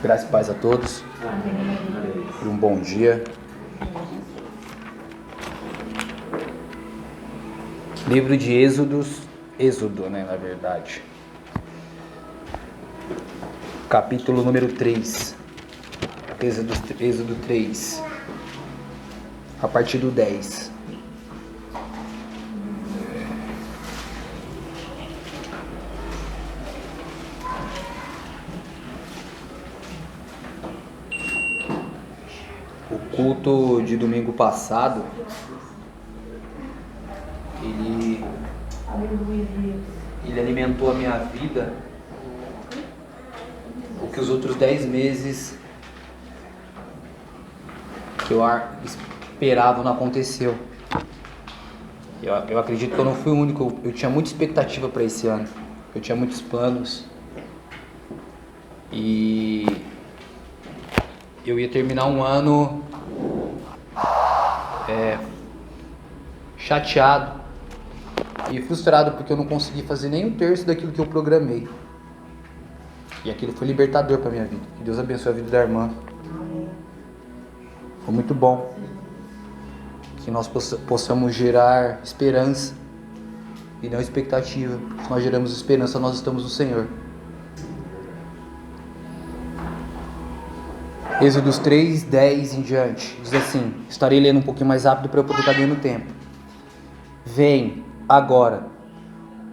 Graça e paz a todos. E um bom dia. Livro de Êxodo, na verdade. Capítulo número 3. Êxodo 3. A partir do 10. O culto de domingo passado, ele alimentou a minha vida, o que os outros 10 meses que eu esperava não aconteceu. Eu acredito que eu não fui o único. Eu tinha muita expectativa para esse ano, eu tinha muitos planos e eu ia terminar um ano chateado e frustrado porque eu não consegui fazer nem um terço daquilo que eu programei. E aquilo foi libertador para minha vida. Que Deus abençoe a vida da irmã. Foi muito bom. Que nós possamos gerar esperança e não expectativa. Se nós geramos esperança, nós estamos no Senhor. Êxodo 3, 10 em diante. Diz assim, estarei lendo um pouquinho mais rápido para eu poder estar ganhando tempo. Vem agora,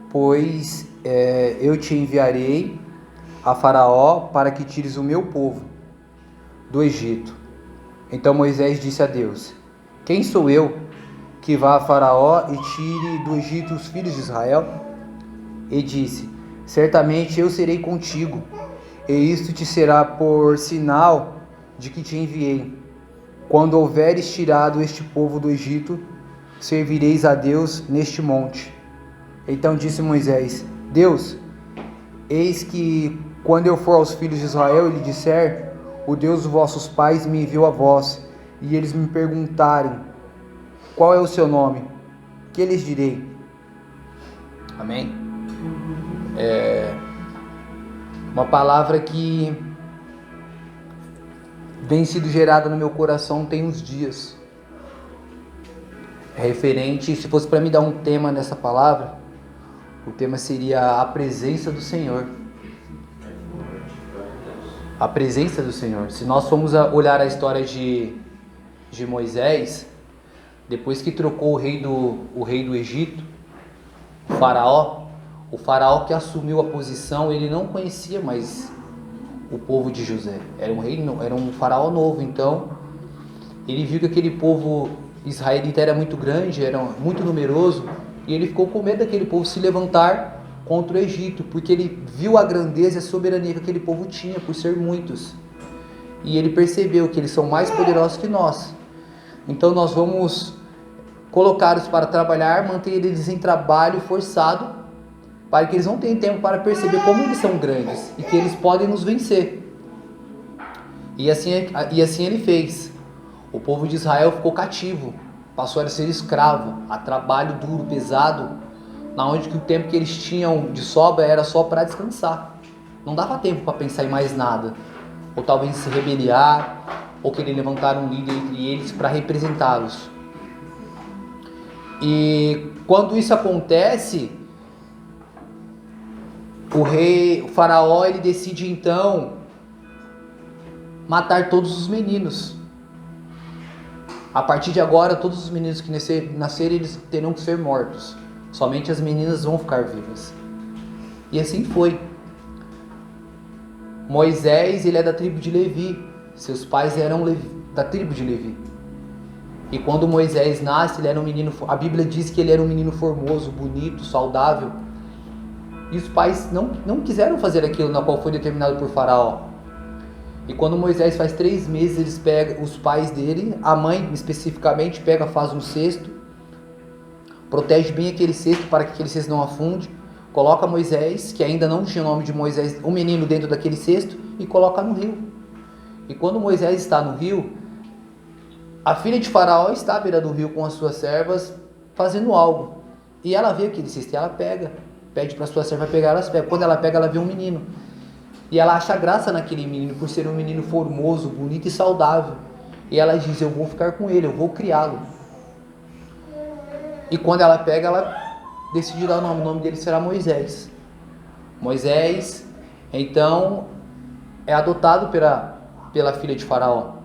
pois eu te enviarei a Faraó para que tires o meu povo do Egito. Então Moisés disse a Deus: quem sou eu que vá a Faraó e tire do Egito os filhos de Israel? E disse: certamente eu serei contigo, e isto te será por sinal de que te enviei. Quando houveres tirado este povo do Egito, servireis a Deus neste monte. Então disse Moisés: Deus, eis que quando eu for aos filhos de Israel e lhe disser: o Deus dos vossos pais me enviou a vós, e eles me perguntarem: qual é o seu nome? Que lhes direi? Amém? Uma palavra que vem sido gerada no meu coração tem uns dias. Referente, se fosse para me dar um tema nessa palavra, o tema seria a presença do Senhor. A presença do Senhor. Se nós formos olhar a história de Moisés, depois que trocou o rei do Egito, o faraó que assumiu a posição, ele não conhecia mais o povo de José. Era um faraó novo, então ele viu que aquele povo israelita era muito grande, era muito numeroso, e ele ficou com medo daquele povo se levantar contra o Egito, porque ele viu a grandeza e a soberania que aquele povo tinha por ser muitos. E ele percebeu que eles são mais poderosos que nós. Então nós vamos colocá-los para trabalhar, manter eles em trabalho forçado, para que eles não tenham tempo para perceber como eles são grandes e que eles podem nos vencer. E assim ele fez. O povo de Israel ficou cativo, passou a ser escravo, a trabalho duro, pesado, na onde que o tempo que eles tinham de sobra era só para descansar. Não dava tempo para pensar em mais nada, ou talvez se rebeliar, ou querer levantar um líder entre eles para representá-los. E quando isso acontece, o faraó, ele decide então matar todos os meninos. A partir de agora, todos os meninos que nascerem, eles terão que ser mortos. Somente as meninas vão ficar vivas. E assim foi. Moisés, ele é da tribo de Levi. Seus pais eram da tribo de Levi. E quando Moisés nasce, ele era um menino. A Bíblia diz que ele era um menino formoso, bonito, saudável. E os pais não quiseram fazer aquilo na qual foi determinado por Faraó. E quando Moisés faz 3 meses, eles pegam os pais dele, a mãe especificamente, faz um cesto, protege bem aquele cesto para que aquele cesto não afunde, coloca Moisés, que ainda não tinha o nome de Moisés, um menino dentro daquele cesto, e coloca no rio. E quando Moisés está no rio, a filha de Faraó está à beira do rio com as suas servas fazendo algo. E ela vê aquele cesto e ela pede para a sua serva pegar, elas pegam. Quando ela pega, ela vê um menino. E ela acha graça naquele menino por ser um menino formoso, bonito e saudável. E ela diz: eu vou ficar com ele, eu vou criá-lo. E quando ela pega, ela decide dar o nome dele será Moisés. Moisés, então, é adotado pela filha de Faraó.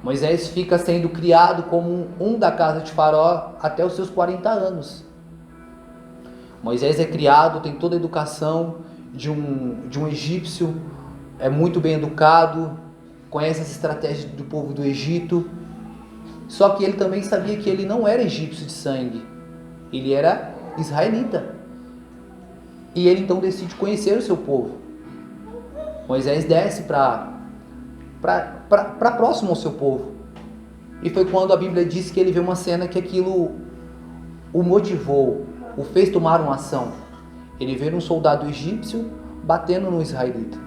Moisés fica sendo criado como um da casa de Faraó até os seus 40 anos. Moisés é criado, tem toda a educação de um egípcio, é muito bem educado, conhece as estratégias do povo do Egito. Só que ele também sabia que ele não era egípcio de sangue, ele era israelita. E ele então decide conhecer o seu povo. Moisés desce para próximo ao seu povo. E foi quando a Bíblia diz que ele vê uma cena que aquilo o motivou, o fez tomar uma ação. Ele vê um soldado egípcio batendo no israelita.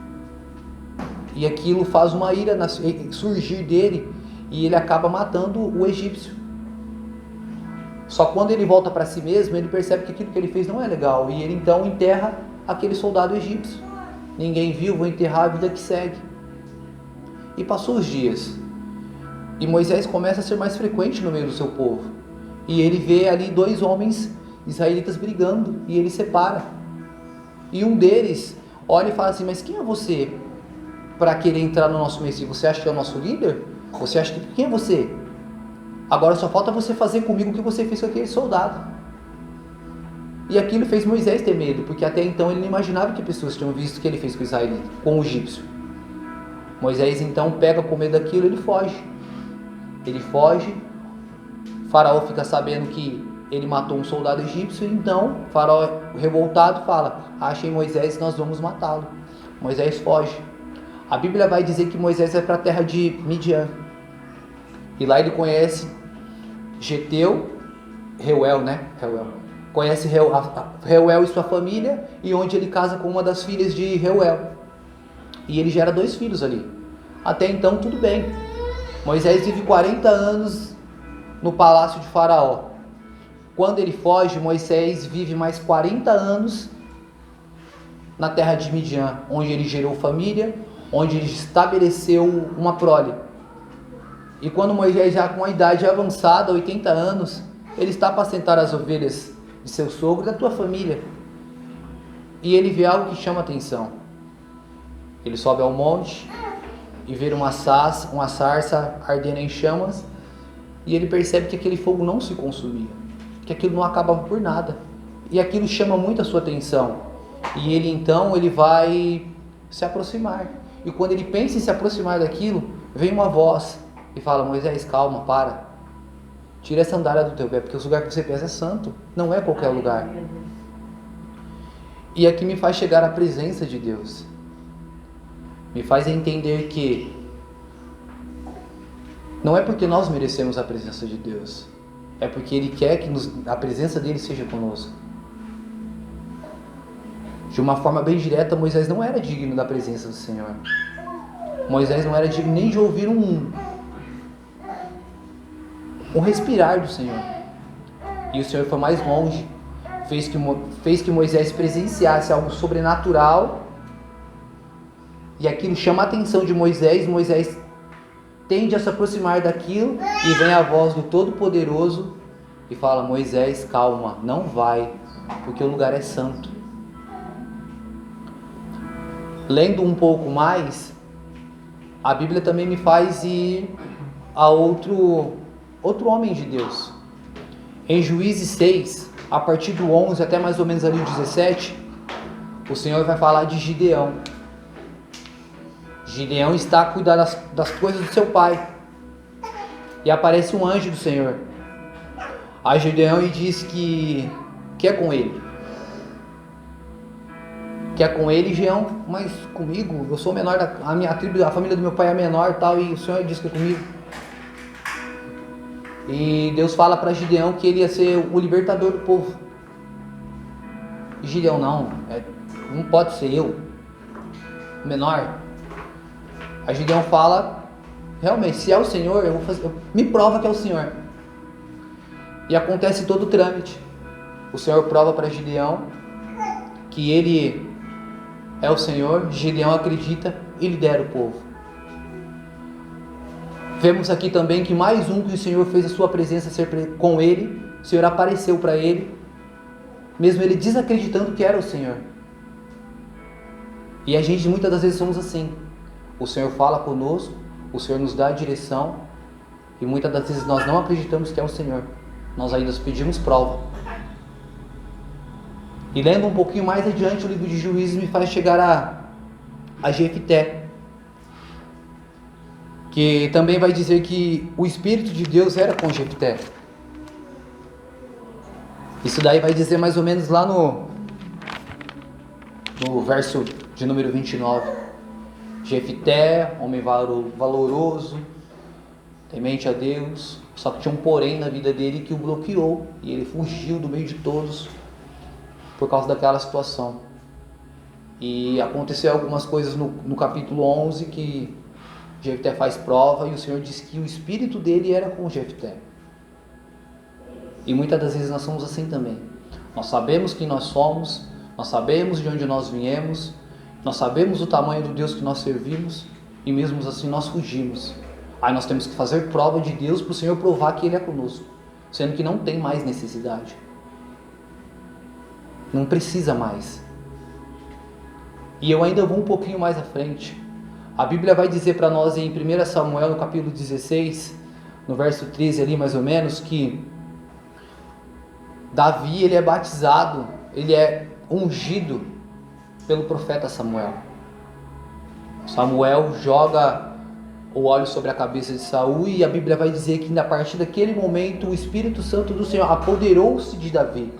E aquilo faz uma ira surgir dele e ele acaba matando o egípcio. Só quando ele volta para si mesmo, ele percebe que aquilo que ele fez não é legal. E ele então enterra aquele soldado egípcio. Ninguém viu, vou enterrar, a vida que segue. E passou os dias. E Moisés começa a ser mais frequente no meio do seu povo. E ele vê ali 2 homens israelitas brigando. E ele separa. E um deles olha e fala assim: mas quem é você para querer entrar no nosso meio? Você acha que é o nosso líder? Você acha que quem é você? Agora só falta você fazer comigo o que você fez com aquele soldado. E aquilo fez Moisés ter medo, porque até então ele não imaginava que pessoas tinham visto o que ele fez com o israelita, com o egípcio. Moisés então pega com medo daquilo e ele foge. Ele foge, Faraó fica sabendo que ele matou um soldado egípcio, então Faraó revoltado fala: achem Moisés, nós vamos matá-lo. Moisés foge. A Bíblia vai dizer que Moisés vai para a terra de Midian. E lá ele conhece Reuel. Conhece Reuel e sua família, e onde ele casa com uma das filhas de Reuel. E ele gera 2 filhos ali. Até então tudo bem. Moisés vive 40 anos no palácio de Faraó. Quando ele foge, Moisés vive mais 40 anos na terra de Midian, onde ele gerou família, onde ele estabeleceu uma prole. E quando Moisés já com a idade avançada, 80 anos, ele está para apacentar as ovelhas de seu sogro e da tua família. E ele vê algo que chama atenção. Ele sobe ao monte e vê uma sarça ardendo em chamas, e ele percebe que aquele fogo não se consumia, que aquilo não acabava por nada. E aquilo chama muito a sua atenção. E ele vai se aproximar. E quando ele pensa em se aproximar daquilo, vem uma voz e fala: Moisés, calma, para. Tira essa sandália do teu pé, porque o lugar que você pesa é santo, não é qualquer lugar. E aqui me faz chegar à presença de Deus. Me faz entender que não é porque nós merecemos a presença de Deus, é porque Ele quer que a presença dele seja conosco. De uma forma bem direta, Moisés não era digno da presença do Senhor. Moisés não era digno nem de ouvir um respirar do Senhor. E o Senhor foi mais longe, fez que Moisés presenciasse algo sobrenatural, e aquilo chama a atenção de Moisés. Moisés tende a se aproximar daquilo, e vem a voz do Todo-Poderoso e fala: Moisés, calma, não vai, porque o lugar é santo. Lendo um pouco mais, a Bíblia também me faz ir a outro homem de Deus. Em Juízes 6, a partir do 11 até mais ou menos ali o 17, o Senhor vai falar de Gideão. Gideão está a cuidar das coisas do seu pai. E aparece um anjo do Senhor a Gideão e diz que é com ele. Que é com ele, Gideão, mas comigo? Eu sou menor, a minha tribo, a família do meu pai é menor tal, e o Senhor diz que é comigo. E Deus fala para Gideão que ele ia ser o libertador do povo. E Gideão, não pode ser eu, menor. A Gideão fala: realmente, se é o Senhor, me prova que é o Senhor. E acontece todo o trâmite. O Senhor prova para Gideão que ele é o Senhor. Gideão acredita e lidera o povo. Vemos aqui também que mais um que o Senhor fez a sua presença ser com ele. O Senhor apareceu para ele, mesmo ele desacreditando que era o Senhor. E a gente muitas das vezes somos assim. O Senhor fala conosco, o Senhor nos dá a direção, e muitas das vezes nós não acreditamos que é o Senhor. Nós ainda pedimos prova. E lendo um pouquinho mais adiante, o livro de Juízes me faz chegar a Jefté, que também vai dizer que o Espírito de Deus era com Jefté. Isso daí vai dizer mais ou menos lá no verso de número 29. Jefté, homem valoroso, temente a Deus, só que tinha um porém na vida dele que o bloqueou, e ele fugiu do meio de todos por causa daquela situação. E aconteceu algumas coisas no capítulo 11 que Jefté faz prova, e o Senhor diz que o espírito dele era com Jefté. E muitas das vezes nós somos assim também. Nós sabemos quem nós somos, nós sabemos de onde nós viemos, nós sabemos o tamanho do Deus que nós servimos, e mesmo assim nós fugimos. Aí nós temos que fazer prova de Deus para o Senhor provar que Ele é conosco, sendo que não tem mais necessidade. Não precisa mais. E eu ainda vou um pouquinho mais à frente. A Bíblia vai dizer para nós em 1 Samuel, no capítulo 16, no verso 13 ali mais ou menos, que Davi, ele é batizado, ele é ungido pelo profeta Samuel. Samuel joga o óleo sobre a cabeça de Saul, e a Bíblia vai dizer que a partir daquele momento o Espírito Santo do Senhor apoderou-se de Davi.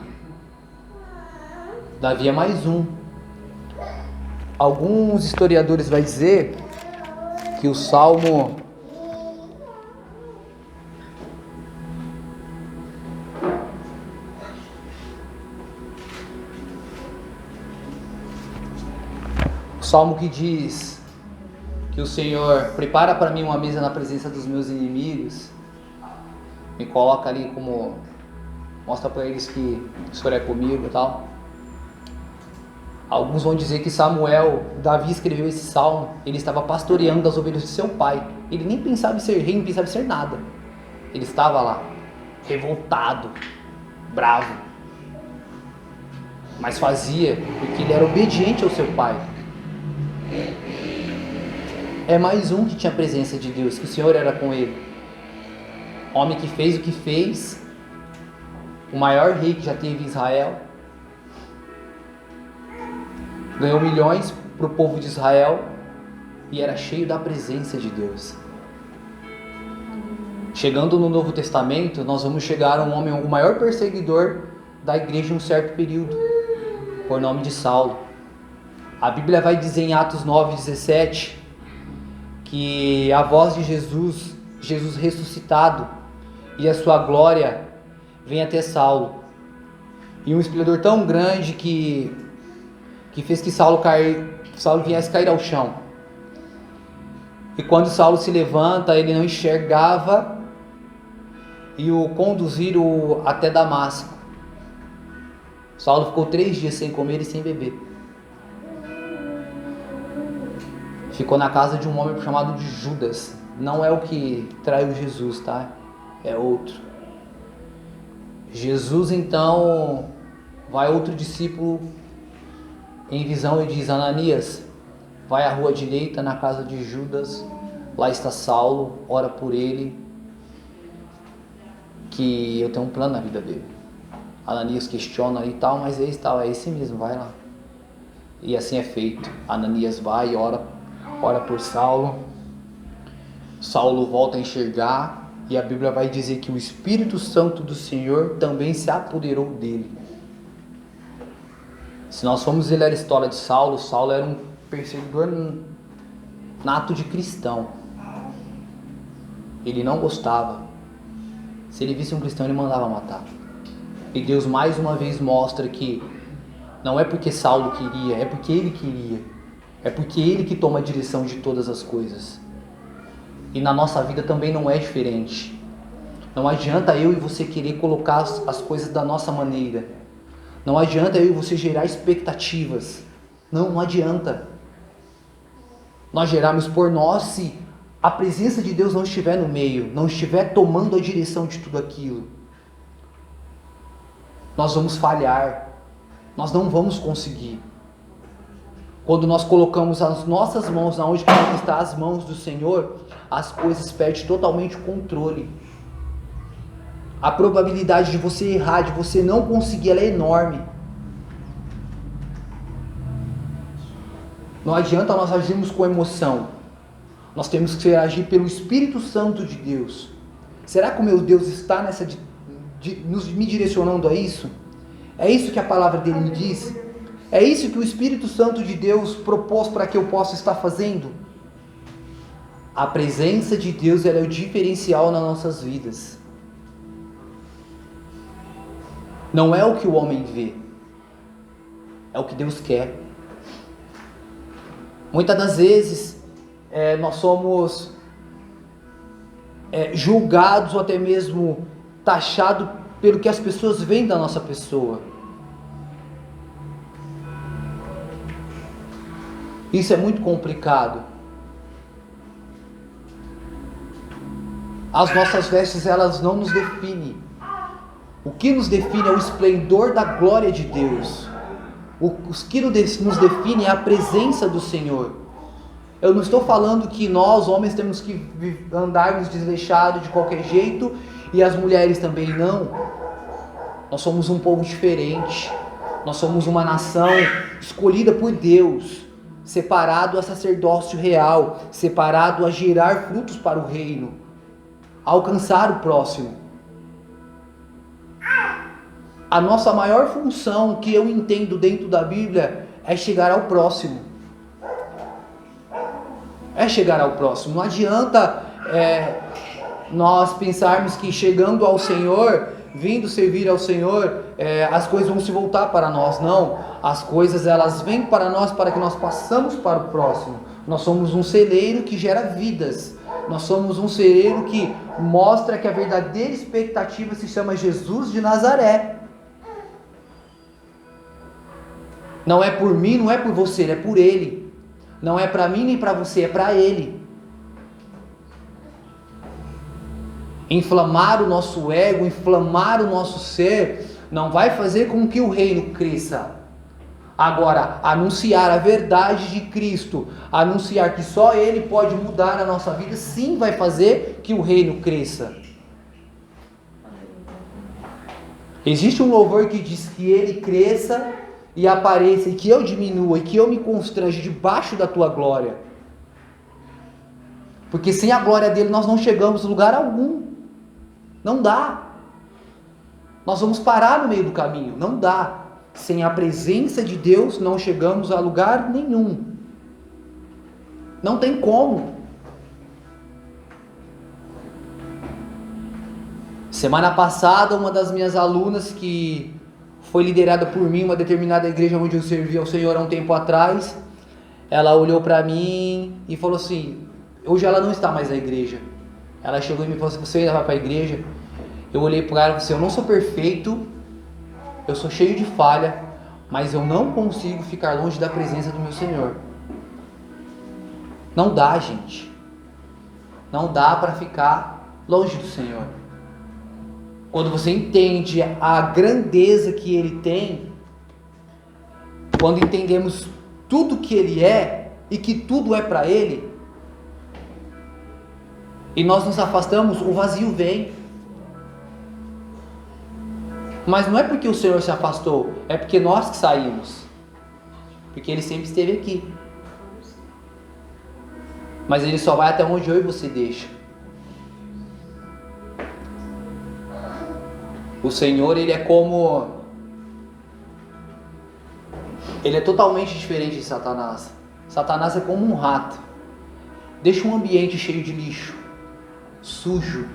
Davi é mais um. Alguns historiadores vão dizer que o Salmo que diz que o Senhor prepara para mim uma mesa na presença dos meus inimigos, me coloca ali como, mostra para eles que o Senhor é comigo e tal. Alguns vão dizer que Davi escreveu esse salmo, ele estava pastoreando as ovelhas de seu pai. Ele nem pensava em ser rei, nem pensava em ser nada. Ele estava lá, revoltado, bravo. Mas fazia porque ele era obediente ao seu pai. É mais um que tinha a presença de Deus, que o Senhor era com ele. Homem que fez o que fez, o maior rei que já teve em Israel. Ganhou milhões para o povo de Israel e era cheio da presença de Deus. Chegando no Novo Testamento, nós vamos chegar a um homem, o maior perseguidor da igreja em um certo período, por nome de Saulo. A Bíblia vai dizer em Atos 9:17, que a voz de Jesus ressuscitado e a sua glória vem até Saulo. E um esplendor tão grande que fez que Saulo viesse cair ao chão. E quando Saulo se levanta, ele não enxergava, e o conduziram até Damasco. Saulo ficou 3 dias sem comer e sem beber. Ficou na casa de um homem chamado de Judas. Não é o que traiu Jesus, tá? É outro. Jesus então vai outro discípulo em visão e diz: Ananias, vai à rua direita na casa de Judas, lá está Saulo, ora por ele, que eu tenho um plano na vida dele. Ananias questiona e tal, mas é esse mesmo, vai lá. E assim é feito. Ananias vai e ora por Saulo. Saulo volta a enxergar, e a Bíblia vai dizer que o Espírito Santo do Senhor também se apoderou dele. Se nós formos ler a história de Saulo, Saulo era um perseguidor nato de cristão. Ele não gostava. Se ele visse um cristão, ele mandava matar. E Deus mais uma vez mostra que não é porque Saulo queria, é porque ele queria. É porque ele que toma a direção de todas as coisas. E na nossa vida também não é diferente. Não adianta eu e você querer colocar as coisas da nossa maneira. Não adianta eu e você gerar expectativas. Não adianta nós gerarmos por nós se a presença de Deus não estiver no meio, não estiver tomando a direção de tudo aquilo. Nós vamos falhar, nós não vamos conseguir. Quando nós colocamos as nossas mãos onde estão as mãos do Senhor, as coisas perdem totalmente o controle. A probabilidade de você errar, de você não conseguir, ela é enorme. Não adianta nós agirmos com emoção. Nós temos que agir pelo Espírito Santo de Deus. Será que o meu Deus está me direcionando a isso? É isso que a palavra dele me diz? É isso que o Espírito Santo de Deus propôs para que eu possa estar fazendo? A presença de Deus, ela é o diferencial nas nossas vidas. Não é o que o homem vê, é o que Deus quer. Muitas das vezes nós somos julgados ou até mesmo taxados pelo que as pessoas veem da nossa pessoa. Isso é muito complicado. As nossas vestes, elas não nos definem. O que nos define é o esplendor da glória de Deus. O que nos define é a presença do Senhor. Eu não estou falando que nós, homens, temos que andarmos desleixados de qualquer jeito e as mulheres também não. Nós somos um povo diferente. Nós somos uma nação escolhida por Deus, separado a sacerdócio real, separado a gerar frutos para o reino, a alcançar o próximo. A nossa maior função, que eu entendo dentro da Bíblia, é chegar ao próximo. É chegar ao próximo. Não adianta nós pensarmos que chegando ao Senhor, vindo servir ao Senhor, as coisas vão se voltar para nós. Não, as coisas elas vêm para nós para que nós passamos para o próximo. Nós somos um celeiro que gera vidas. Nós somos um celeiro que mostra que a verdadeira expectativa se chama Jesus de Nazaré. Não é por mim, não é por você, é por Ele. Não é para mim nem para você, é para Ele. Inflamar o nosso ego, inflamar o nosso ser, não vai fazer com que o reino cresça. Agora, anunciar a verdade de Cristo, anunciar que só Ele pode mudar a nossa vida, sim vai fazer que o reino cresça. Existe um louvor que diz que Ele cresça e apareça, e que eu diminua, e que eu me constrange debaixo da Tua glória. Porque sem a glória dele nós não chegamos a lugar algum. Não dá. Nós vamos parar no meio do caminho. Não dá. Sem a presença de Deus não chegamos a lugar nenhum. Não tem como. Semana passada, uma das minhas alunas que foi liderada por mim, uma determinada igreja onde eu servi ao Senhor há um tempo atrás, ela olhou para mim e falou assim, hoje ela não está mais na igreja. Ela chegou e me falou assim, você ainda vai para a igreja? Eu olhei para ela e falei assim, eu não sou perfeito, eu sou cheio de falha, mas eu não consigo ficar longe da presença do meu Senhor. Não dá, gente. Não dá para ficar longe do Senhor. Quando você entende a grandeza que Ele tem, quando entendemos tudo que Ele é e que tudo é para Ele, e nós nos afastamos, o vazio vem. Mas não é porque o Senhor se afastou, é porque nós que saímos. Porque Ele sempre esteve aqui. Mas Ele só vai até onde eu e você deixa. O Senhor, Ele é como... Ele é totalmente diferente de Satanás. Satanás é como um rato. Deixa um ambiente cheio de lixo, sujo,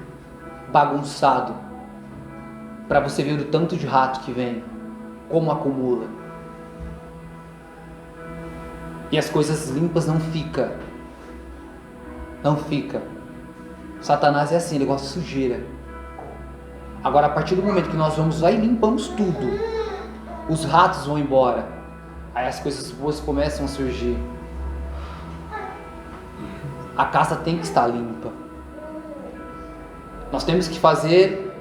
bagunçado, para você ver o tanto de rato que vem, como acumula. E as coisas limpas não ficam. Não fica. Satanás é assim, ele gosta de sujeira. Agora, a partir do momento que nós vamos lá e limpamos tudo, os ratos vão embora. Aí as coisas boas começam a surgir. A casa tem que estar limpa. Nós temos que fazer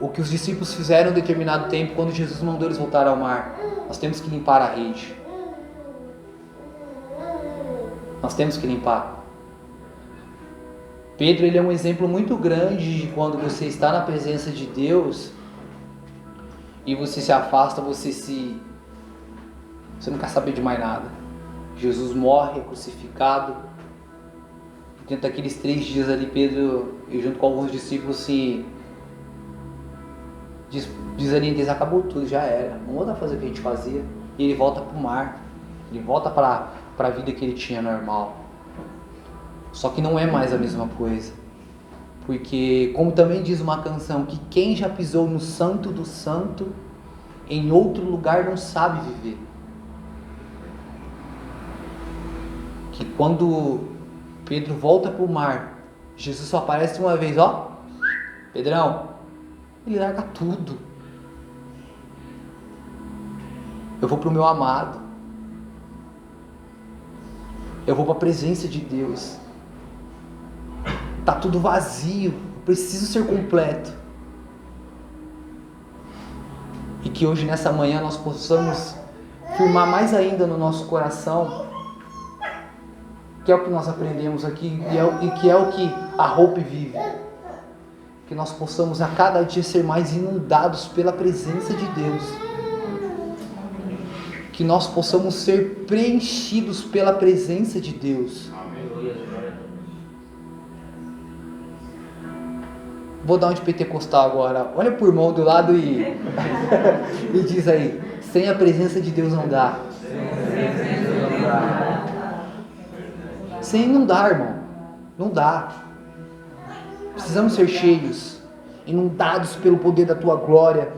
o que os discípulos fizeram em determinado tempo, quando Jesus mandou eles voltar ao mar. Nós temos que limpar a rede. Nós temos que limpar. Pedro, ele é um exemplo muito grande de quando você está na presença de Deus e você se afasta, você não quer saber de mais nada. Jesus morre, é crucificado. Dentro daqueles 3 dias ali, Pedro, junto com alguns discípulos, se desorienta, acabou tudo, já era. Não volta a fazer o que a gente fazia. E ele volta para o mar. Ele volta para a vida que ele tinha normal. Só que não é mais a mesma coisa. Porque, como também diz uma canção, que quem já pisou no santo do santo, em outro lugar não sabe viver. Que quando Pedro volta para o mar, Jesus só aparece uma vez, ó, Pedrão, ele larga tudo. Eu vou para o meu amado. Eu vou para a presença de Deus. Tá tudo vazio, eu preciso ser completo. E que hoje nessa manhã nós possamos firmar mais ainda no nosso coração, que é o que nós aprendemos aqui e que é o que a Hope vive. Que nós possamos a cada dia ser mais inundados pela presença de Deus. Que nós possamos ser preenchidos pela presença de Deus. Vou dar um de pentecostal agora. Olha pro irmão do lado e diz aí: sem a presença de Deus não dá. Sem não dá, irmão. Não dá. Precisamos ser cheios, inundados pelo poder da tua glória,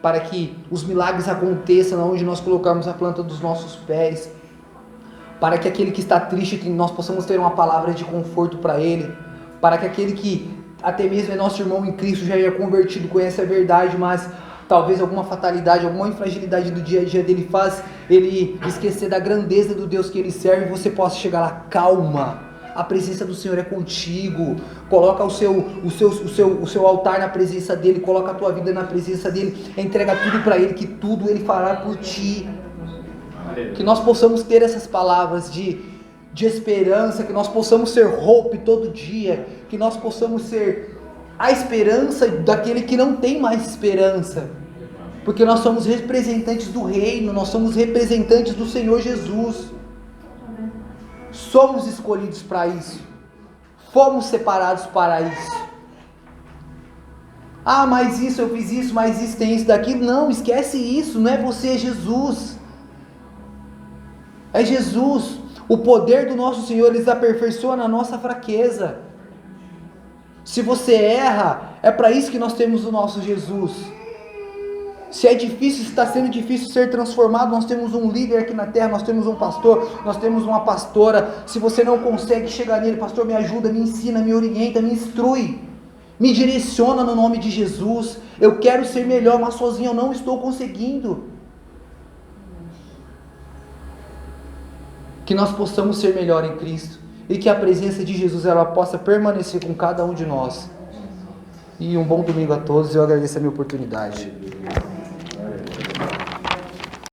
para que os milagres aconteçam onde nós colocarmos a planta dos nossos pés, para que aquele que está triste, que nós possamos ter uma palavra de conforto para ele, para que aquele que até mesmo é nosso irmão em Cristo, já é convertido, conhece a verdade, mas talvez alguma fatalidade, alguma infragilidade do dia a dia dele faz ele esquecer da grandeza do Deus que ele serve, e você possa chegar lá: calma, a presença do Senhor é contigo. Coloca o seu altar na presença dele, coloca a tua vida na presença dele, entrega tudo para ele, que tudo ele fará por ti. Que nós possamos ter essas palavras de esperança, que nós possamos ser Hope todo dia, que nós possamos ser a esperança daquele que não tem mais esperança, porque nós somos representantes do reino, nós somos representantes do Senhor Jesus. Somos escolhidos para isso, fomos separados para isso. Ah, mas isso, eu fiz isso, mas isso, tem isso, daquilo. Não, esquece isso, não é você, é Jesus. É Jesus. O poder do nosso Senhor, Ele aperfeiçoa na nossa fraqueza. Se você erra, é para isso que nós temos o nosso Jesus. Se é difícil, se está sendo difícil ser transformado, nós temos um líder aqui na terra, nós temos um pastor, nós temos uma pastora. Se você não consegue chegar nele: pastor, me ajuda, me ensina, me orienta, me instrui, me direciona no nome de Jesus. Eu quero ser melhor, mas sozinho eu não estou conseguindo. Que nós possamos ser melhor em Cristo, e que a presença de Jesus ela possa permanecer com cada um de nós. E um bom domingo a todos. Eu agradeço a minha oportunidade.